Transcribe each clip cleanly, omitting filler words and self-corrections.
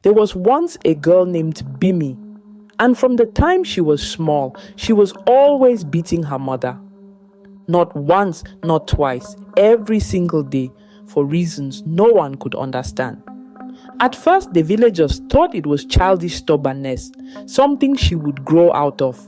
There was once a girl named Bimi, and from the time she was small, she was always beating her mother. Not once, not twice, every single day, for reasons no one could understand. At first, the villagers thought it was childish stubbornness, something she would grow out of.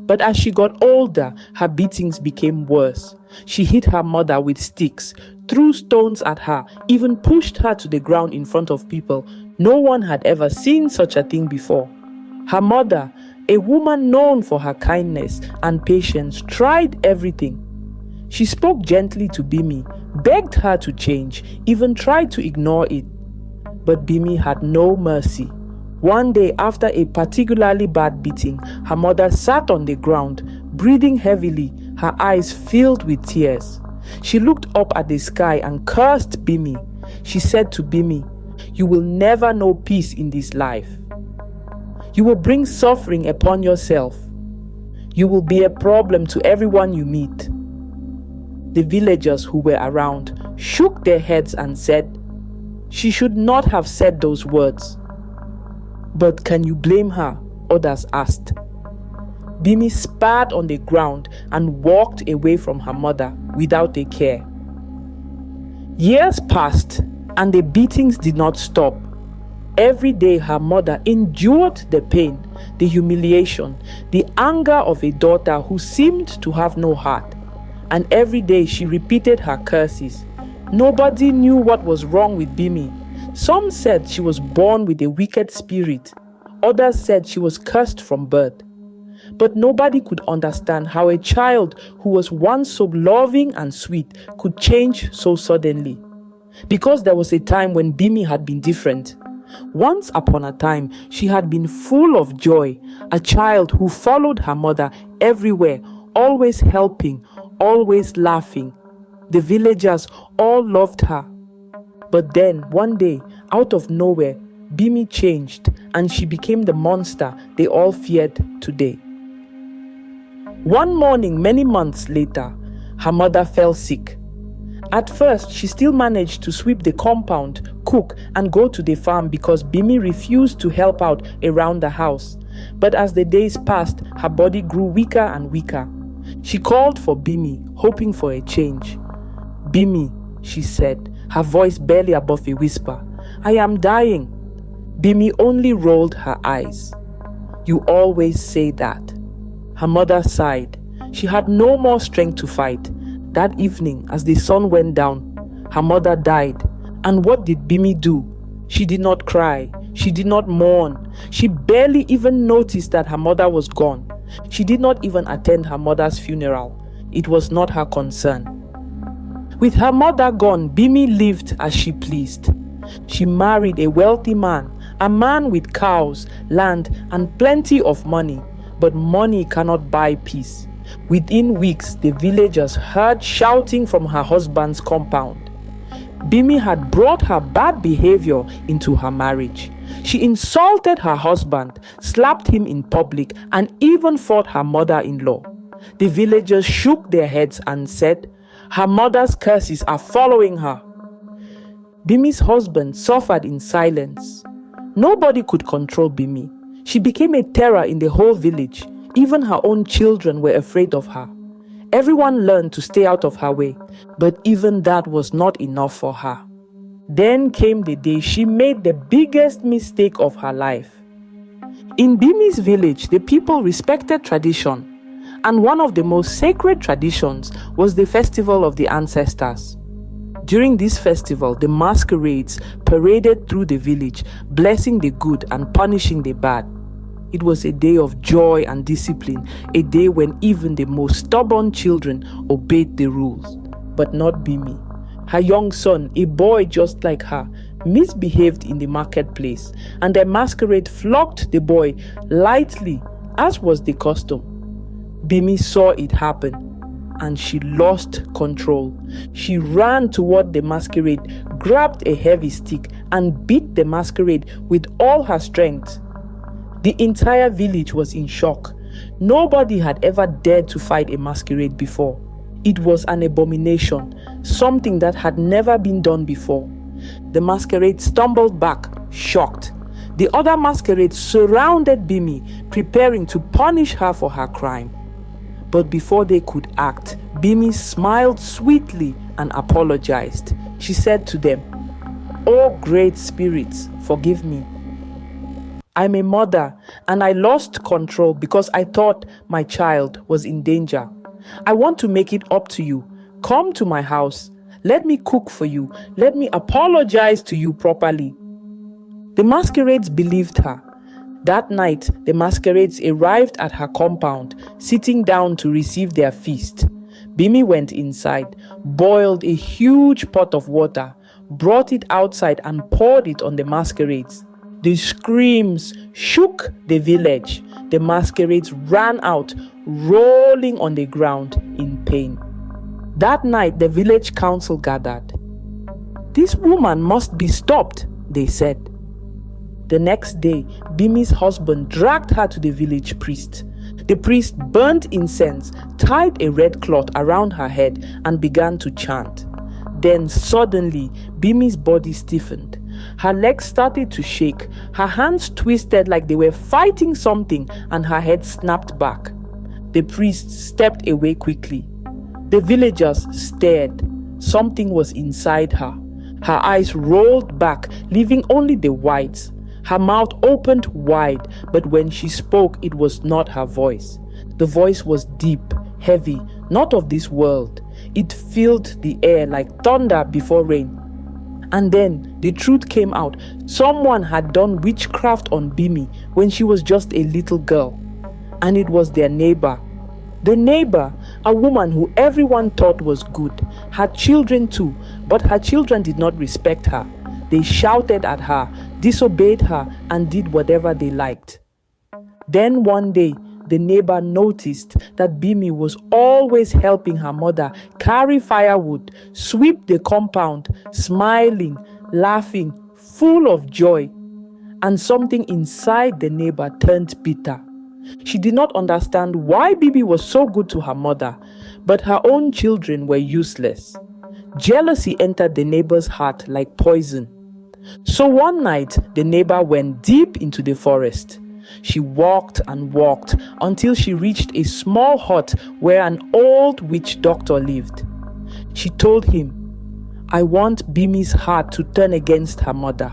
But as she got older, her beatings became worse. She hit her mother with sticks, threw stones at her, even pushed her to the ground in front of people. No one had ever seen such a thing before. Her mother, a woman known for her kindness and patience, tried everything. She spoke gently to Bimi, begged her to change, even tried to ignore it. But Bimi had no mercy. One day, after a particularly bad beating, her mother sat on the ground, breathing heavily, her eyes filled with tears. She looked up at the sky and cursed Bimi. She said to Bimi, "You will never know peace in this life. You will bring suffering upon yourself. You will be a problem to everyone you meet." The villagers who were around shook their heads and said, "She should not have said those words." "But can you blame her?" others asked. Bimi spat on the ground and walked away from her mother without a care. Years passed and the beatings did not stop. Every day her mother endured the pain, the humiliation, the anger of a daughter who seemed to have no heart. And every day she repeated her curses. Nobody knew what was wrong with Bimi. Some said she was born with a wicked spirit. Others said she was cursed from birth. But nobody could understand how a child who was once so loving and sweet could change so suddenly. Because there was a time when Bimi had been different. Once upon a time, she had been full of joy, a child who followed her mother everywhere, always helping, always laughing. The villagers all loved her. But then, one day, out of nowhere, Bimi changed and she became the monster they all feared today. One morning, many months later, her mother fell sick. At first, she still managed to sweep the compound, cook, and go to the farm because Bimi refused to help out around the house. But as the days passed, her body grew weaker and weaker. She called for Bimi, hoping for a change. "Bimi," she said, her voice barely above a whisper, "I am dying." Bimi only rolled her eyes. "You always say that." Her mother sighed. She had no more strength to fight. That evening, as the sun went down, her mother died. And what did Bimi do? She did not cry. She did not mourn. She barely even noticed that her mother was gone. She did not even attend her mother's funeral. It was not her concern. With her mother gone, Bimi lived as she pleased. She married a wealthy man, a man with cows, land, and plenty of money. But money cannot buy peace. Within weeks, the villagers heard shouting from her husband's compound. Bimi had brought her bad behavior into her marriage. She insulted her husband, slapped him in public, and even fought her mother-in-law. The villagers shook their heads and said, "Her mother's curses are following her." Bimi's husband suffered in silence. Nobody could control Bimi. She became a terror in the whole village. Even her own children were afraid of her. Everyone learned to stay out of her way, but even that was not enough for her. Then came the day she made the biggest mistake of her life. In Bimi's village, the people respected tradition, and one of the most sacred traditions was the festival of the ancestors. During this festival, the masquerades paraded through the village, blessing the good and punishing the bad. It was a day of joy and discipline, a day when even the most stubborn children obeyed the rules. But not Bimi. Her young son, a boy just like her, misbehaved in the marketplace, and the masquerade flogged the boy lightly, as was the custom. Bimi saw it happen, and she lost control. She ran toward the masquerade, grabbed a heavy stick, and beat the masquerade with all her strength. The entire village was in shock. Nobody had ever dared to fight a masquerade before. It was an abomination, something that had never been done before. The masquerade stumbled back, shocked. The other masquerades surrounded Bimi, preparing to punish her for her crime. But before they could act, Bimi smiled sweetly and apologized. She said to them, "Oh great spirits, forgive me. I'm a mother and I lost control because I thought my child was in danger. I want to make it up to you. Come to my house. Let me cook for you. Let me apologize to you properly." The masquerades believed her. That night, the masquerades arrived at her compound, sitting down to receive their feast. Bimi went inside, boiled a huge pot of water, brought it outside and poured it on the masquerades. The screams shook the village. The masquerades ran out, rolling on the ground in pain. That night, the village council gathered. "This woman must be stopped," they said. The next day, Bimi's husband dragged her to the village priest. The priest burnt incense, tied a red cloth around her head, and began to chant. Then suddenly, Bimi's body stiffened. Her legs started to shake, her hands twisted like they were fighting something, and her head snapped back. The priest stepped away quickly. The villagers stared. Something was inside her. Her eyes rolled back, leaving only the whites. Her mouth opened wide, but when she spoke, it was not her voice. The voice was deep, heavy, not of this world. It filled the air like thunder before rain. And then the truth came out. Someone had done witchcraft on Bimi when she was just a little girl. And it was their neighbor. The neighbor, a woman who everyone thought was good, had children too, but her children did not respect her. They shouted at her, disobeyed her, and did whatever they liked. Then one day, the neighbor noticed that Bimi was always helping her mother carry firewood, sweep the compound, smiling, laughing, full of joy. And something inside the neighbor turned bitter. She did not understand why Bimi was so good to her mother, but her own children were useless. Jealousy entered the neighbor's heart like poison. So one night, the neighbor went deep into the forest. She walked and walked until she reached a small hut where an old witch doctor lived. She told him, "I want Bimi's heart to turn against her mother."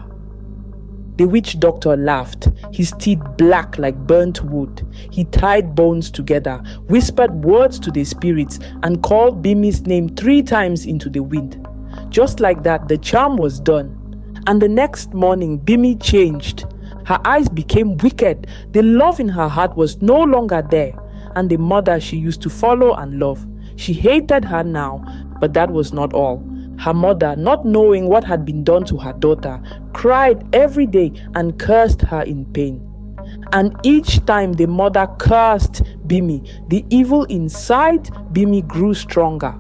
The witch doctor laughed, his teeth black like burnt wood. He tied bones together, whispered words to the spirits, and called Bimi's name 3 times into the wind. Just like that, the charm was done. And the next morning, Bimi changed. Her eyes became wicked. The love in her heart was no longer there. And the mother she used to follow and love. She hated her now, but that was not all. Her mother, not knowing what had been done to her daughter, cried every day and cursed her in pain. And each time the mother cursed Bimi, the evil inside Bimi grew stronger.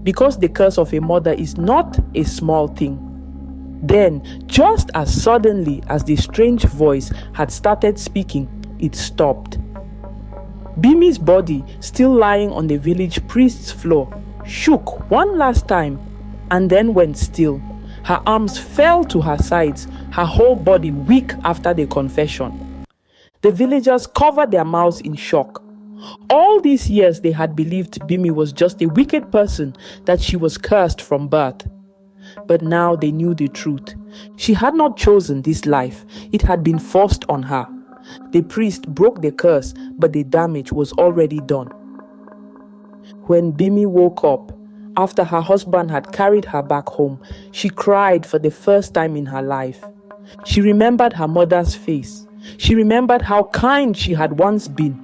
Because the curse of a mother is not a small thing. Then, just as suddenly as the strange voice had started speaking, it stopped. Bimi's body, still lying on the village priest's floor, shook one last time and then went still. Her arms fell to her sides, her whole body weak after the confession. The villagers covered their mouths in shock. All these years they had believed Bimi was just a wicked person, that she was cursed from birth. But now they knew the truth. She had not chosen this life. It had been forced on her. The priest broke the curse, but the damage was already done. When Bimi woke up, after her husband had carried her back home, she cried for the first time in her life. She remembered her mother's face. She remembered how kind she had once been.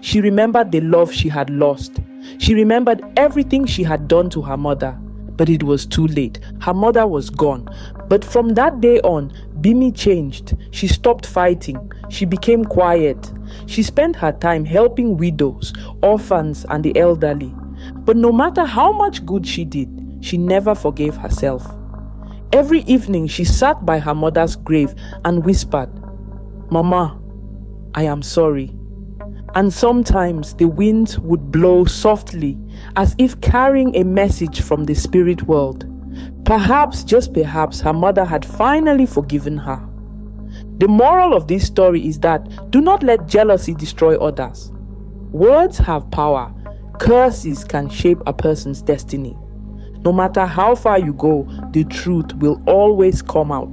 She remembered the love she had lost. She remembered everything she had done to her mother. But it was too late. Her mother was gone. But from that day on, Bimi changed. She stopped fighting. She became quiet. She spent her time helping widows, orphans, and the elderly. But no matter how much good she did, she never forgave herself. Every evening, she sat by her mother's grave and whispered, "Mama, I am sorry." And sometimes the wind would blow softly, as if carrying a message from the spirit world. Perhaps, just perhaps, her mother had finally forgiven her. The moral of this story is that do not let jealousy destroy others. Words have power. Curses can shape a person's destiny. No matter how far you go, the truth will always come out.